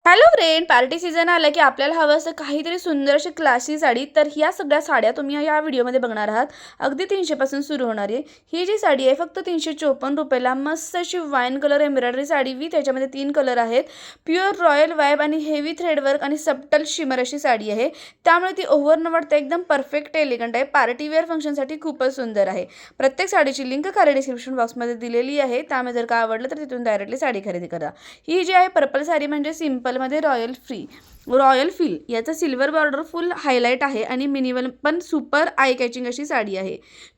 Hello friend, party season आला की आपल्याला हवं असं काहीतरी सुंदर अशी क्लासी साडी. तर ह्या सगळ्या साड्या तुम्ही या व्हिडिओमध्ये बघणार आहात. अगदी 300 पासून सुरू होणार आहे. ही जी साडी आहे फक्त 354 रुपयाला मस्त अशी wine colour embroidery sari with त्याच्यामध्ये 3 कलर आहेत. प्युअर रॉयल वाईब आणि हेवी थ्रेडवर्क आणि सबटल शिमर अशी साडी आहे. त्यामुळे ती ओव्हर न वाटता एकदम परफेक्ट एलिगंट आहे. पार्टी वेअर फंक्शनसाठी खूपच सुंदर आहे. प्रत्येक साडीची लिंक खाली डिस्क्रिप्शन बॉक्समध्ये दिलेली आहे. त्यामुळे जर का आवडलं तर तिथून डायरेक्टली साडी खरेदी करा. ही जी आहे पर्पल साडी म्हणजे सिंपल मध्ये रॉयल फील याचा सिल्वर बॉर्डर फुल हायलाइट आहे आणि मिनिमल पण सुपर आय कॅचिंग अशी साडी आहे.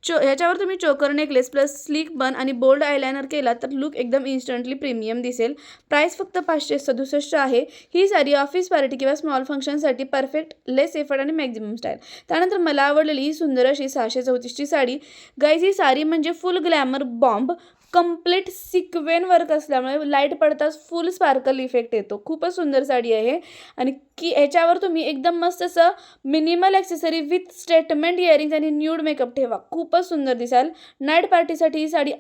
ह्याच्यावर तुम्ही चोकर नेकलेस प्लस स्लीक बन आणि बोल्ड आयलायनर केला तर लुक एकदम इन्स्टंटली प्रीमियम दिसेल. प्राइस फक्त 567 आहे. ही साडी ऑफिस पार्टी किंवा स्मॉल फंक्शनसाठी परफेक्ट, लेस एफर्ट आणि मॅक्झिमम स्टाईल. त्यानंतर मला आवडलेली ही सुंदर अशी 634ची साडी. गाईज ही साडी म्हणजे full glamour bomb, complete sequin work असल्यामुळे लाईट पडताच फुल स्पार्कल इफेक्ट येतो. खूपच सुंदर साडी आहे आणि ह्याच्यावर तुम्ही एकदम मस्त असं minimal accessory with statement earrings आणि न्यूड मेकअप ठेवा. खूपच सुंदर दिसाल. नाईट पार्टीसाठी ही साडी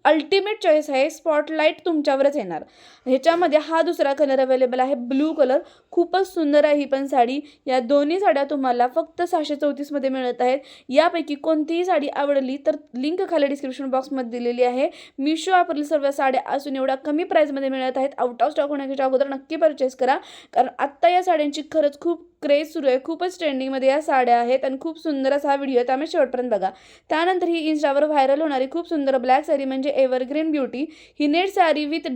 अल्टिमेट चॉईस आहे. स्पॉटलाईट तुमच्यावरच येणार. ह्याच्यामध्ये हा दुसरा कलर अवेलेबल आहे, ब्लू कलर. खूपच सुंदर आहे ही पण साडी. या दोन्ही साड्या तुम्हाला फक्त 634 मध्ये मिळत आहेत. यापैकी कोणतीही साडी आवडली तर लिंक खाली डिस्क्रिप्शन बॉक्समध्ये दिलेली आहे. मिशो वापरलेल्या सर्व साड्या असून एवढ्या कमी प्राईसमध्ये मिळत आहेत. आउट ऑफ स्टॉक होण्याच्या अगोदर नक्की परचेस करा, कारण आत्ता या साड्यांची खरंच खूप क्रेज सुरू आहे. खूपच ट्रेंडिंगमध्ये या साड्या आहेत आणि खूप सुंदर असा हा व्हिडिओ आहे, त्यामुळे शेवटपर्यंत बघा. त्यानंतर ही इन्स्टावर व्हायरल होणारी खूप सुंदर ब्लॅक साडी म्हणजे evergreen beauty. He net sari with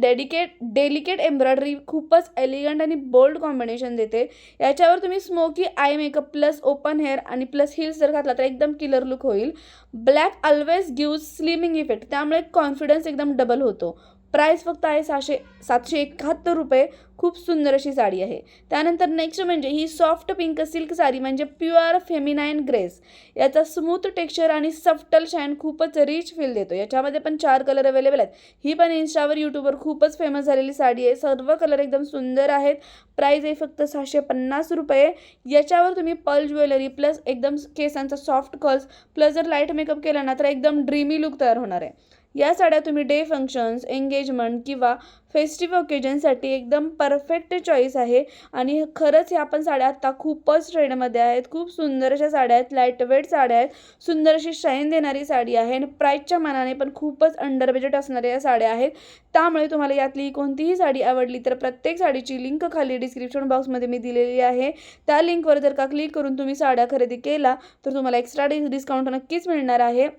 delicate embroidery खूपच एलिगंट आणि बोल्ड कॉम्बिनेशन देते. याच्यावर तुम्ही smoky eye makeup plus open hair आणि प्लस हिल्स जर घातला तर एकदम किलर लुक होईल. Black always gives slimming effect, त्यामुळे कॉन्फिडन्स एकदम डबल होतो. प्राइस फक्त आहे 771 रुपये. खूप सुंदर अशी साडी आहे. त्यानंतर नेक्स्ट म्हणजे ही सॉफ्ट पिंक सिल्क साडी म्हणजे प्युअर फेमिनाईन ग्रेस. याचा स्मूथ टेक्स्चर आणि सफ्टल शाईन खूपच रिच फील देतो. याच्यामध्ये पण 4 कलर अवेलेबल आहेत. ही पण इंस्टावर यूट्यूबवर खूपच फेमस झालेली साडी आहे. सर्व कलर एकदम सुंदर आहेत. प्राइस आहे फक्त 650 रुपये. याच्यावर तुम्ही पर्ल ज्वेलरी प्लस एकदम केसांचा सॉफ्ट कर्ल्स प्लस जर लाईट मेकअप केला ना तर एकदम ड्रीमी लुक तयार होणार आहे. या साड्या तुम्ही डे फंक्शन्स, एंगेजमेंट किंवा फेस्टिव्ह ओकेजनसाठी एकदम परफेक्ट चॉईस आहे. आणि खरंच ह्या पण साड्या आत्ता खूपच ट्रेंडमध्ये आहेत. खूप सुंदर अशा साड्या आहेत, लाईटवेट साड्या आहेत, सुंदर अशी शाईन देणारी साडी आहे आणि प्राईसच्या मानाने पण खूपच अंडर बजेट असणाऱ्या या साड्या आहेत. त्यामुळे तुम्हाला यातली कोणतीही साडी आवडली तर प्रत्येक साडीची लिंक खाली डिस्क्रिप्शन बॉक्समध्ये मी दिलेली आहे. त्या लिंकवर जर का क्लिक करून तुम्ही साड्या खरेदी केला तर तुम्हाला एक्स्ट्रा डिस्काउंट नक्कीच मिळणार आहे.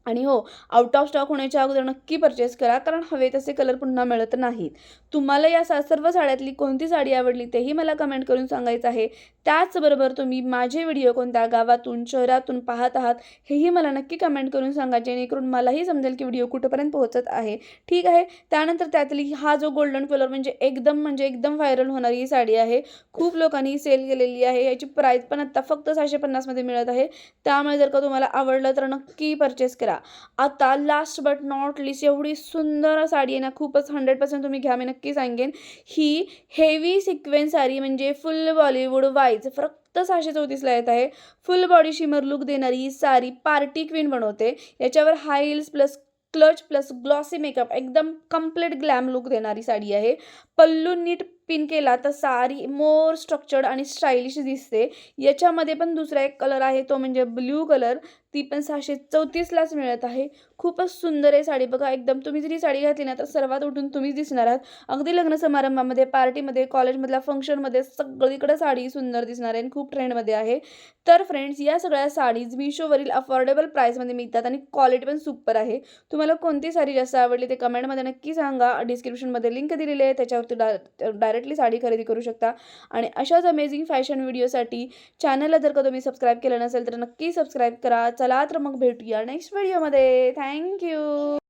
आणि हो, आउट ऑफ स्टॉक होण्याच्या अगोदर नक्की परचेस करा, कारण हवे तसे कलर पुन्हा मिळत नाहीत. तुम्हाला या सर्व साड्यातली कोणती साडी आवडली तेही मला कमेंट करून सांगायचं आहे. त्याचबरोबर तुम्ही माझे व्हिडिओ कोणत्या गावातून शहरातून पाहत आहात हेही मला नक्की कमेंट करून सांगा, जेणेकरून मलाही समजेल की व्हिडिओ कुठंपर्यंत पोहोचत आहे. ठीक आहे. त्यानंतर त्यातली हा जो गोल्डन कलर म्हणजे एकदम व्हायरल होणारी ही साडी आहे. खूप लोकांनी सेल केलेली आहे. याची प्राईस पण आत्ता फक्त 650 मध्ये मिळत आहे. त्यामुळे जर का तुम्हाला आवडलं तर नक्की परचेस करा. आता लास्ट बट नॉट लिस्ट एवढी सुंदर साडी आहे ना, खूपच 100% तुम्ही घ्या, मी नक्की सांगेन. ही हेवी सिक्वेन्स साडी म्हणजे फुल बॉलिवूड वाईज फक्त 634ला येत आहे. फुल बॉडी शिमर लुक देणारी ही साडी पार्टी क्वीन बनवते. याच्यावर high heels plus clutch plus glossy makeup एकदम कंप्लीट ग्लॅम लुक देणारी साडी आहे. पल्लू नीट पिन केला तर साडी मोर स्ट्रक्चर्ड आणि स्टायलिश दिसते. याच्यामध्ये पण दुसरा एक कलर आहे तो म्हणजे ब्ल्यू कलर. ती पण 634लाच मिळत आहे. खूपच सुंदर आहे साडी. बघा, एकदम तुम्ही जरी साडी घातली ना तर सर्वात उठून तुम्हीच दिसणार आहात. अगदी लग्न समारंभामध्ये, पार्टीमध्ये, कॉलेजमधल्या फंक्शनमध्ये सगळीकडे साडी सुंदर दिसणार आहे आणि खूप ट्रेंडमध्ये आहे. तर फ्रेंड्स, या सगळ्या साडीज मिशोवरील अफोर्डेबल प्राईसमध्ये मिळतात आणि क्वालिटी पण सुपर आहे. तुम्हाला कोणती साडी जास्त आवडली ते कमेंटमध्ये नक्की सांगा. डिस्क्रिप्शनमध्ये लिंक दिलेली आहे, त्याच्यावरती डायरेक्टली साडी खरेदी करू शकता. आणि अशाच अमेझिंग फॅशन व्हिडिओसाठी चॅनलला जर का तुम्ही सबस्क्राईब केलं नसेल तर नक्की सबस्क्राईब करा. चला तर मग भेटूया नेक्स्ट व्हिडिओमध्ये. थँक्यू.